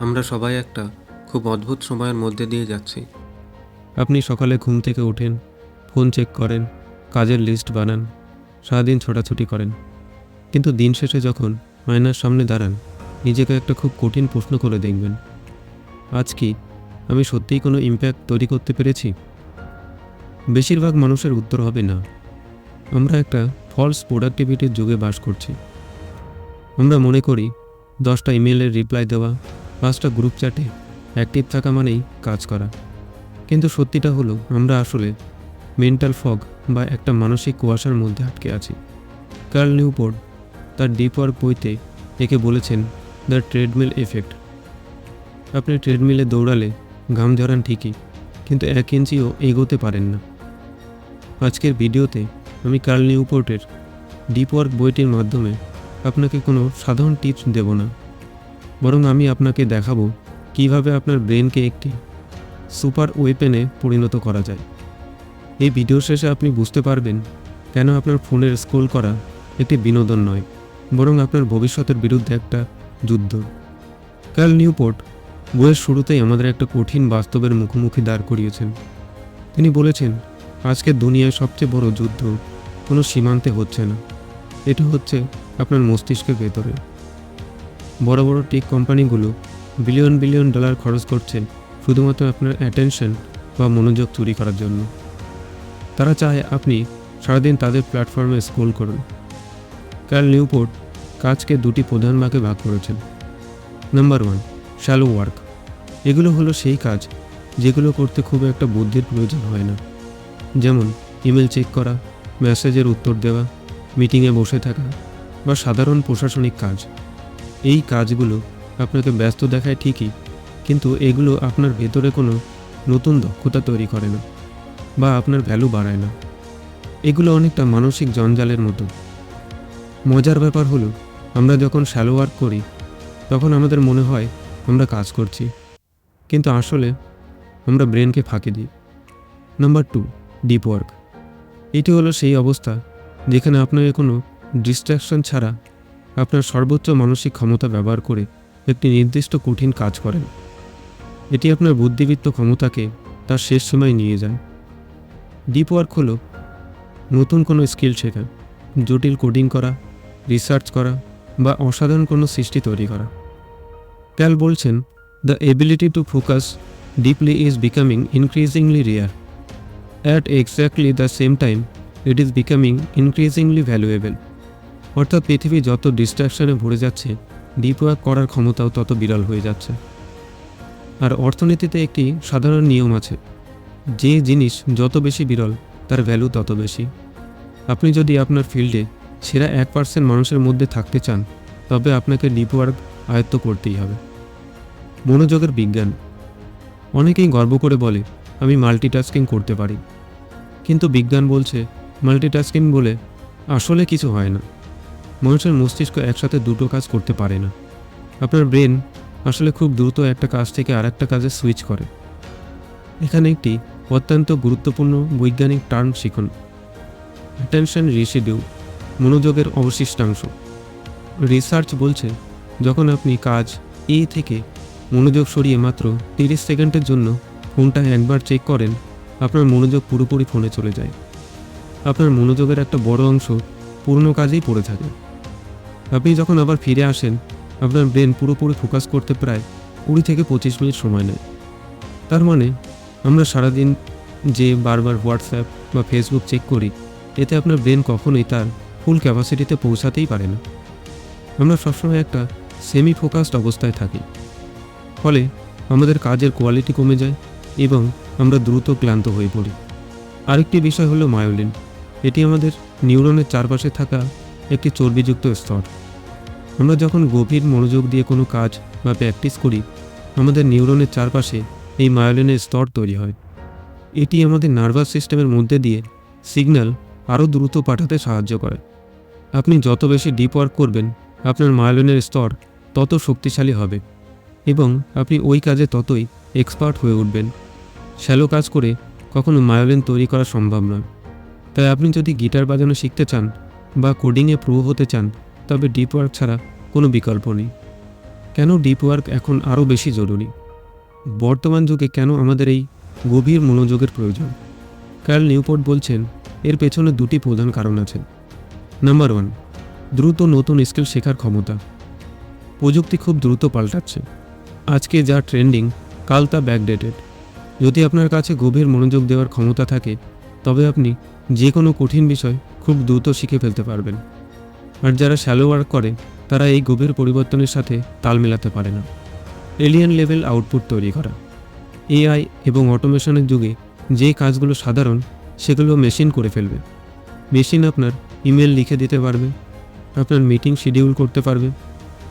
আমরা সবাই একটা খুব অদ্ভুত সময়ের মধ্যে দিয়ে যাচ্ছি। আপনি সকালে ঘুম থেকে ওঠেন, ফোন চেক করেন, কাজের লিস্ট বানান, সারাদিন ছোটাছুটি করেন। কিন্তু দিন শেষে যখন আয়নার সামনে দাঁড়ান, নিজেকে একটা খুব কঠিন প্রশ্ন করে দেখবেন, আজ কি আমি সত্যিই কোনো ইম্প্যাক্ট তৈরি করতে পেরেছি? বেশিরভাগ মানুষের উত্তর হবে না। আমরা একটা ফলস প্রোডাক্টিভিটির যুগে বাস করছি। আমরা মনে করি 10টা ইমেলের রিপ্লাই দেওয়া, 5টা গ্রুপ চ্যাটে অ্যাক্টিভ থাকা মানেই কাজ করা। কিন্তু সত্যিটা হলো আমরা আসলে মেন্টাল ফগ বা একটা মানসিক কুয়াশার মধ্যে আটকে আছি। কার্ল নিউপোর্ট তার ডিপ ওয়ার্ক বইতে একে বলেছেন দ্য ট্রেডমিল এফেক্ট। আপনি ট্রেডমিলে দৌড়ালে ঘাম ঝরান ঠিকই, কিন্তু 1 ইঞ্চিও এগোতে পারেন না। আজকের ভিডিওতে আমি কার্ল নিউপোর্টের ডিপ ওয়ার্ক বইটির মাধ্যমে আপনাকে কোনো সাধারণ টিপস দেব না, বরং আমি আপনাকে দেখাবো কিভাবে আপনার ব্রেনকে একটি সুপার ওয়েপেনে পরিণত করা যায়। এই ভিডিও শেষে আপনি বুঝতে পারবেন কেন আপনার ফোনের স্ক্রোল করা একটি বিনোদন নয়, বরং আপনার ভবিষ্যতের বিরুদ্ধে একটা যুদ্ধ। কার্ল নিউপোর্ট বইয়ের শুরুতেই আমাদের একটা কঠিন বাস্তবের মুখোমুখি দাঁড় করিয়েছেন। তিনি বলেছেন, আজকের দুনিয়ায় সবচেয়ে বড় যুদ্ধ কোনো সীমান্তে হচ্ছে না, এটা হচ্ছে আপনার মস্তিষ্কের ভেতরে। বড় বড় টেক কোম্পানিগুলো বিলিয়ন বিলিয়ন ডলার খরচ করছে শুধুমাত্র আপনার অ্যাটেনশন বা মনোযোগ চুরি করার জন্য। তারা চায় আপনি সারাদিন তাদের প্ল্যাটফর্মে স্ক্রোল করুন। কার্ল নিউপোর্ট কাজকে 2টি প্রধান ভাগে ভাগ করেছেন। Number 1, shallow work. এগুলো হলো সেই কাজ যেগুলো করতে খুব একটা বুদ্ধির প্রয়োজন হয় না, যেমন ইমেল চেক করা, মেসেজের উত্তর দেওয়া, মিটিংয়ে বসে থাকা বা সাধারণ প্রশাসনিক কাজ। এই কাজগুলো আপনাকে ব্যস্ত দেখায় ঠিকই, কিন্তু এগুলো আপনার ভেতরে কোনো নতুন দক্ষতা তৈরি করে না বা আপনার ভ্যালু বাড়ায় না। এগুলো অনেকটা মানসিক জঞ্জালের মতো। মজার ব্যাপার হলো, আমরা যখন শ্যালো ওয়ার্ক করি তখন আমাদের মনে হয় আমরা কাজ করছি, কিন্তু আসলে আমরা ব্রেনকে ফাঁকি দিই। Number 2, deep work. এটি হলো সেই অবস্থা যেখানে আপনাকে কোনো ডিস্ট্র্যাকশন ছাড়া আপনার সর্বোচ্চ মানসিক ক্ষমতা ব্যবহার করে একটি নির্দিষ্ট কঠিন কাজ করেন। এটি আপনার বুদ্ধিবৃত্ত ক্ষমতাকে তার শেষ সীমায় নিয়ে যায়। ডিপ ওয়ার্ক হলো নতুন কোনো স্কিল শেখা, জটিল কোডিং করা, রিসার্চ করা বা অসাধারণ কোনো সৃষ্টি তৈরি করা। ক্যাল বলছেন, the ability to focus deeply is becoming increasingly rare. At exactly the same time it is becoming increasingly valuable. অর্থাৎ পৃথিবী যত ডিস্ট্র্যাকশনে ভরে যাচ্ছে, ডিপ ওয়ার্ক করার ক্ষমতাও তত বিরল হয়ে যাচ্ছে। আর অর্থনীতিতে একটি সাধারণ নিয়ম আছে, যে জিনিস যত বেশি বিরল তার ভ্যালু তত বেশি। আপনি যদি আপনার ফিল্ডে সেরা 1% মানুষের মধ্যে থাকতে চান, তবে আপনাকে ডিপ ওয়ার্ক আয়ত্ত করতেই হবে। মনোযোগের বিজ্ঞান। অনেকেই গর্ব করে বলে, আমি মাল্টিটাস্কিং করতে পারি, কিন্তু বিজ্ঞান বলছে মাল্টিটাস্কিং বলে আসলে কিছু হয় না। মানুষের মস্তিষ্ক একসাথে 2টো কাজ করতে পারে না। আপনার ব্রেন আসলে খুব দ্রুত একটা কাজ থেকে আরেকটা কাজে সুইচ করে। এখানে একটি অত্যন্ত গুরুত্বপূর্ণ বৈজ্ঞানিক টার্ম শিখুন, অ্যাটেনশন রেসিডিউ, মনোযোগের অবশিষ্টাংশ। রিসার্চ বলছে, যখন আপনি কাজ এ থেকে মনোযোগ সরিয়ে মাত্র 30 সেকেন্ডের জন্য ফোনটা একবার চেক করেন, আপনার মনোযোগ পুরোপুরি ফোনে চলে যায়। আপনার মনোযোগের একটা বড় অংশ পুরনো কাজেই পড়ে থাকে। আপনি যখন আবার ফিরে আসেন, আপনার ব্রেন পুরোপুরি ফোকাস করতে প্রায় 20 থেকে 25 মিনিট সময় নেয়। তার মানে আমরা সারাদিন যে বারবার হোয়াটসঅ্যাপ বা ফেসবুক চেক করি, এতে আপনার ব্রেন কখনোই তার ফুল ক্যাপাসিটিতে পৌঁছাতেই পারে না। আমরা সবসময় একটা সেমি ফোকাসড অবস্থায় থাকি, ফলে আমাদের কাজের কোয়ালিটি কমে যায় এবং আমরা দ্রুত ক্লান্ত হয়ে পড়ি। আরেকটি বিষয় হলো মায়োলিন। এটি আমাদের নিউরনের চারপাশে থাকা একটি চর্বিযুক্ত স্তর। আমরা যখন গভীর মনোযোগ দিয়ে কোনো কাজ বা প্র্যাকটিস করি, আমাদের নিউরনের চারপাশে এই মায়োলিনের স্তর তৈরি হয়। এটি আমাদের নার্ভাস সিস্টেমের মধ্যে দিয়ে সিগন্যাল আরও দ্রুত পাঠাতে সাহায্য করে। আপনি যত বেশি ডিপ ওয়ার্ক করবেন, আপনার মায়োলিনের স্তর তত শক্তিশালী হবে এবং আপনি ওই কাজে ততই এক্সপার্ট হয়ে উঠবেন। শ্যালো কাজ করে কখনো মায়োলিন তৈরি করা সম্ভব নয়। তাই আপনি যদি গিটার বাজানো শিখতে চান বা কোডিংয়ে প্রো হতে চান, তবে ডিপ ওয়ার্ক ছাড়া কোনো বিকল্প নেই। কেন ডিপ ওয়ার্ক এখন আরও বেশি জরুরি? বর্তমান যুগে কেন আমাদের এই গভীর মনোযোগের প্রয়োজন? কার্ল নিউপোর্ট বলছেন এর পেছনে দুটি প্রধান কারণ আছে। নাম্বার 1, দ্রুত নতুন স্কিল শেখার ক্ষমতা। প্রযুক্তি খুব দ্রুত পাল্টাচ্ছে। আজকে যা ট্রেন্ডিং কাল তা ব্যাকডেটেড। যদি আপনার কাছে গভীর মনোযোগ দেওয়ার ক্ষমতা থাকে তবে আপনি যে কোনো কঠিন বিষয় খুব দ্রুত শিখে ফেলতে পারবেন। আর যারা শ্যালো ওয়ার্ক করে তারা এই গভীর পরিবর্তনের সাথে তাল মেলাতে পারে না। এলিয়েন লেভেল আউটপুট তৈরি করা। এআই এবং অটোমেশনের যুগে যে কাজগুলো সাধারণ সেগুলো মেশিন করে ফেলবে। মেশিন আপনার ইমেল লিখে দিতে পারবে, আপনার মিটিং শিডিউল করতে পারবে,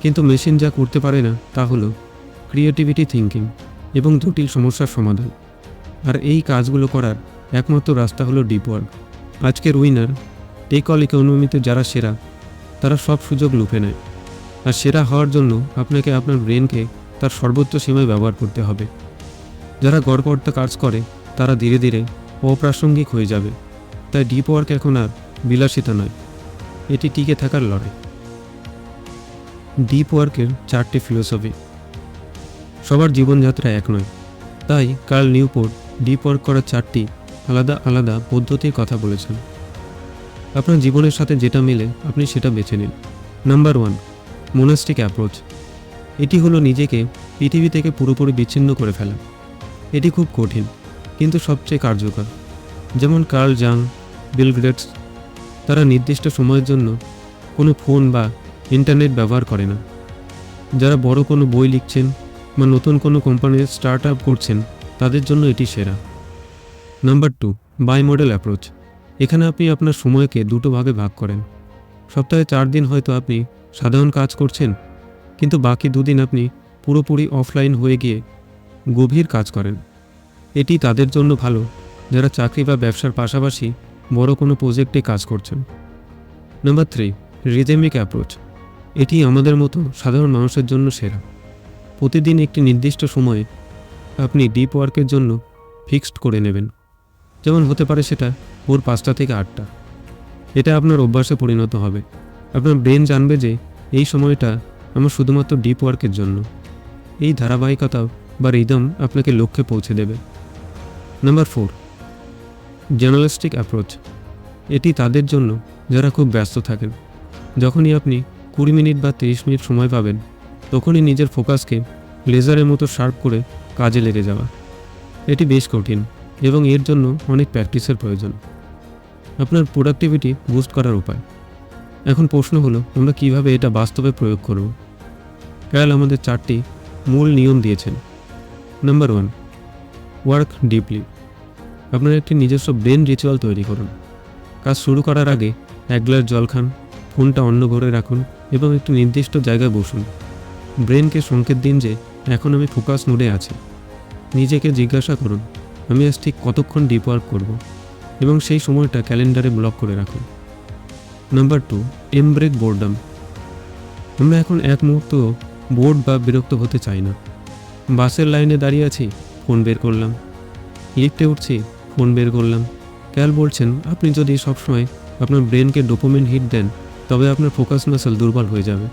কিন্তু মেশিন যা করতে পারে না তা হলো ক্রিয়েটিভিটি, থিঙ্কিং এবং জটিল সমস্যার সমাধান। আর এই কাজগুলো করার একমাত্র রাস্তা হলো ডিপ ওয়ার্ক। আজকের উইনার, টেক অল ইকোনমিতে যারা সেরা তারা সব সুযোগ লুফে নেয়। আর সেরা হওয়ার জন্য আপনাকে আপনার ব্রেনকে তার সর্বোচ্চ সীমায় ব্যবহার করতে হবে। যারা গড়পড়তা কাজ করে তারা ধীরে ধীরে অপ্রাসঙ্গিক হয়ে যাবে। তাই ডিপ ওয়ার্ক এখন আর বিলাসিতা নয়, এটি টিকে থাকার লড়াই। ডিপ ওয়ার্কের 4টি ফিলোসফি। সবার জীবনযাত্রা এক নয়, তাই কার্ল নিউপোর্ট ডিপ ওয়ার্ক করার 4টি আলাদা আলাদা পদ্ধতির কথা বলেছেন। আপনার জীবনের সাথে যেটা মিলে আপনি সেটা বেছে নিন। Number 1, মোনাস্টিক approach. এটি হলো নিজেকে পৃথিবী থেকে পুরোপুরি বিচ্ছিন্ন করে ফেলা। এটি খুব কঠিন কিন্তু সবচেয়ে কার্যকর। যেমন কার্ল জাং, বিল গেটস, তারা নির্দিষ্ট সময়ের জন্য কোনো ফোন বা ইন্টারনেট ব্যবহার করে না। যারা বড় কোনো বই লিখছেন বা নতুন কোনো কোম্পানির স্টার্ট আপ করছেন তাদের জন্য এটি সেরা। Number 2, by model approach. এখানে আপনি আপনার সময়কে দুটো ভাগে ভাগ করেন। সপ্তাহে 4 দিন হয়তো আপনি সাধারণ কাজ করছেন, কিন্তু বাকি 2 দিন আপনি পুরোপুরি অফলাইন হয়ে গিয়ে গভীর কাজ করেন। এটি তাদের জন্য ভালো যারা চাকরি বা ব্যবসার পাশাপাশি বড় কোনো প্রজেক্টে কাজ করছেন। Number 3, rhythmic approach. এটি আমাদের মতো সাধারণ মানুষের জন্য সেরা। প্রতিদিন একটি নির্দিষ্ট সময়ে আপনি ডিপ ওয়ার্কের জন্য ফিক্সড করে নেবেন। যেমন হতে পারে সেটা ভোর 5টা থেকে 8টা। এটা আপনার অভ্যাসে পরিণত হবে। আপনার ব্রেন জানবে যে এই সময়টা আমার শুধুমাত্র ডিপ ওয়ার্কের জন্য। এই ধারাবাহিকতা বা রিদম আপনাকে লক্ষ্যে পৌঁছে দেবে। Number 4, journalistic approach. এটি তাদের জন্য যারা খুব ব্যস্ত থাকেন। যখনই আপনি 20 মিনিট বা 30 মিনিট সময় পাবেন তখনই নিজের ফোকাসকে লেজারের মতো শার্প করে কাজে লেগে যাওয়া। এটি বেশ কঠিন এবং এর জন্য অনেক প্র্যাকটিসের প্রয়োজন। আপনার প্রোডাক্টিভিটি বুস্ট করার উপায়। এখন প্রশ্ন হলো আমরা কিভাবে এটা বাস্তবে প্রয়োগ করব। কার্ল আমাদের 4টি মূল নিয়ম দিয়েছেন। Number 1, work deeply. আপনার একটি নিজস্ব ব্রেন রিচুয়াল তৈরি করুন। কাজ শুরু করার আগে 1 গ্লাস জল খান, ফোনটা অন্য ঘরে রাখুন এবং একটি নির্দিষ্ট জায়গায় বসুন। ব্রেনকে সংকেত দিন যে এখন আমি ফোকাস মোডে আছি। নিজেকে জিজ্ঞাসা করুন আমি আজ ঠিক কতক্ষণ ডিপ ওয়ার্ক করব এবং সেই সময়টা ক্যালেন্ডারে ব্লক করে রাখুন। Number 2, embrace boredom. আমরা এখন এক মুহূর্ত বোর্ড বা বিরক্ত হতে চাই না। বাসের লাইনে দাঁড়িয়ে আছি, ফোন বের করলাম। লিফটে উঠছি, ফোন বের করলাম। কার্ল বলছেন আপনি যদি সবসময় আপনার ব্রেনকে ডোপামিন হিট দেন তবে আপনার ফোকাস মাসল দুর্বল হয়ে যাবে।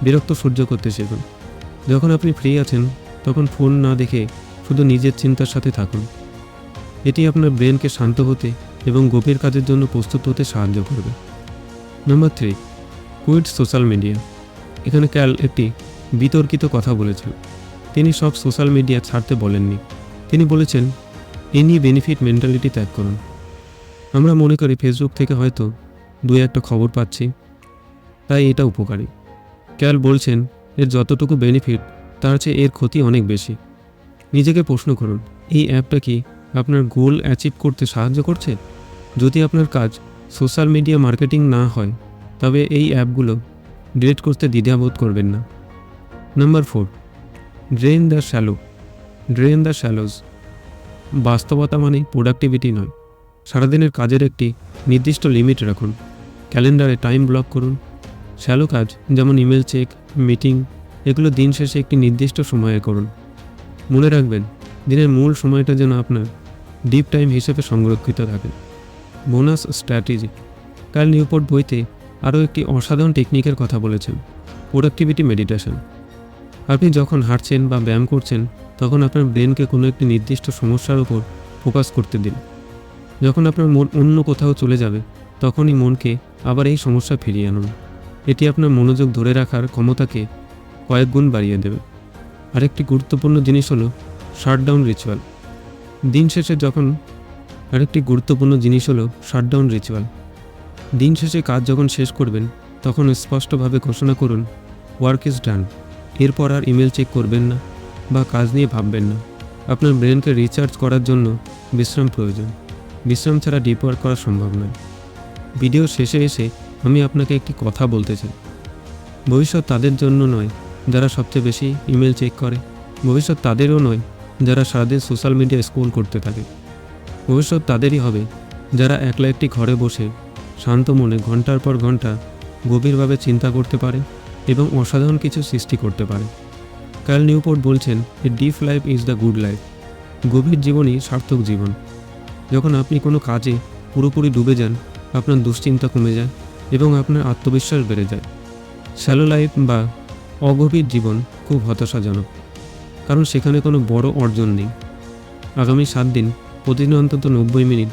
বিরক্ত সহ্য করতে শিখুন। যখন আপনি ফ্রি আছেন তখন ফোন না দেখে শুধু নিজের চিন্তার সাথে থাকুন। এটি আপনার ব্রেনকে শান্ত হতে এবং গভীর কাজের জন্য প্রস্তুত হতে সাহায্য করবে। Number 3, quit social media. এখানে কার্ল একটি বিতর্কিত কথা বলেছেন। তিনি সব সোশ্যাল মিডিয়া ছাড়তে বলেননি। তিনি বলেছেন এনি বেনিফিট মেন্টালিটি ত্যাগ করুন। আমরা মনে করি ফেসবুক থেকে হয়তো 2-1টা খবর পাচ্ছি, তাই এটা উপকারী। কার্ল বলছেন এর যতটুকু বেনিফিট তার চেয়ে এর ক্ষতি অনেক বেশি। নিজেকে প্রশ্ন করুন এই অ্যাপটা কি আপনার গোল অ্যাচিভ করতে সাহায্য করছে? যদি আপনার কাজ সোশ্যাল মিডিয়া মার্কেটিং না হয় তবে এই অ্যাপগুলো ডিলিট করতে দ্বিধাবোধ করবেন না। Number 4, drain the shallows. বাস্তবতা মানে প্রোডাক্টিভিটি নয়। সারাদিনের কাজের একটি নির্দিষ্ট লিমিট রাখুন। ক্যালেন্ডারে টাইম ব্লক করুন। শ্যালো কাজ যেমন ইমেল চেক, মিটিং, এগুলো দিন শেষে একটি নির্দিষ্ট সময়ে করুন। মনে রাখবেন দিনের মূল সময়টা যেন আপনার ডিপ টাইম হিসেবে সংরক্ষিত থাকে। Bonus strategy. কার্ল নিউপোর্ট বইতে আরও একটি অসাধারণ টেকনিকের কথা বলেছেন, প্রোডাক্টিভিটি মেডিটেশন। আপনি যখন হাঁটছেন বা ব্যায়াম করছেন তখন আপনার ব্রেনকে কোনো একটি নির্দিষ্ট সমস্যার উপর ফোকাস করতে দিন। যখন আপনার মন অন্য কোথাও চলে যাবে তখনই মনকে আবার এই সমস্যা ফিরিয়ে আনুন। এটি আপনার মনোযোগ ধরে রাখার ক্ষমতাকে কয়েক গুণ বাড়িয়ে দেবে। আরেকটি গুরুত্বপূর্ণ জিনিস হলো শাটডাউন রিচুয়াল। দিন শেষে কাজ যখন শেষ করবেন তখন স্পষ্টভাবে ঘোষণা করুন, ওয়ার্ক ইজ ডান। এরপর আর ইমেল চেক করবেন না বা কাজ নিয়ে ভাববেন না। আপনার ব্রেনকে রিচার্জ করার জন্য বিশ্রাম প্রয়োজন। বিশ্রাম ছাড়া ডিপ ওয়ার্ক করা সম্ভব নয়। ভিডিও শেষে এসে আমি আপনাকে একটি কথা বলতে চাই। ভবিষ্যৎ তাদের জন্য নয় যারা সবচেয়ে বেশি ইমেল চেক করে। ভবিষ্যৎ তাদেরও নয় যারা সারাদিন সোশ্যাল মিডিয়া স্ক্রল করতে থাকে। ভবিষ্যৎ তাদেরই হবে যারা একলা একটি ঘরে বসে শান্ত মনে ঘন্টার পর ঘন্টা গভীরভাবে চিন্তা করতে পারে এবং অসাধারণ কিছু সৃষ্টি করতে পারে। কার্ল নিউপোর্ট বলছেন, a deep life is the good life. গভীর জীবনই সার্থক জীবন। যখন আপনি কোনো কাজে পুরোপুরি ডুবে যান, আপনার দুশ্চিন্তা কমে যায় এবং আপনার আত্মবিশ্বাস বেড়ে যায়। শ্যালো লাইফ বা অগভীর জীবন খুব হতাশাজনক, কারণ সেখানে কোনো বড় অর্জন নেই। আগামী 7 দিন প্রতিদিন অন্তত 90 মিনিট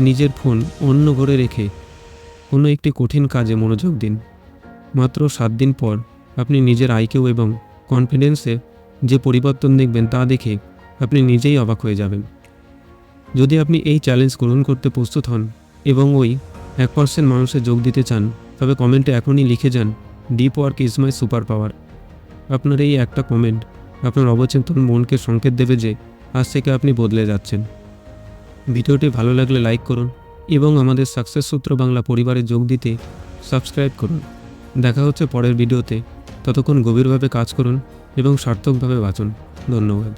নিজের ফোন অন্য ঘরে রেখে কোনো একটি কঠিন কাজে মনোযোগ দিন। মাত্র 7 দিন পর আপনি নিজের আইকিউ এবং কনফিডেন্সে যে পরিবর্তন দেখবেন তা দেখে আপনি নিজেই অবাক হয়ে যাবেন। যদি আপনি এই চ্যালেঞ্জ গ্রহণ করতে প্রস্তুত হন এবং ওই 1% মানুষে যোগ দিতে চান, তবে কমেন্টে এখনই লিখে যান, deep work is my super power. আপনার এই একটা কমেন্ট আপনার অবচেতন মনকে সংকেত দেবে যে আজ থেকে আপনি বদলে যাচ্ছেন। ভিডিওটি ভালো লাগলে লাইক করুন এবং আমাদের সাকসেস সূত্র বাংলা পরিবারে যোগ দিতে সাবস্ক্রাইব করুন। দেখা হচ্ছে পরের ভিডিওতে। ততক্ষণ গভীরভাবে কাজ করুন এবং সার্থকভাবে বাঁচুন। ধন্যবাদ।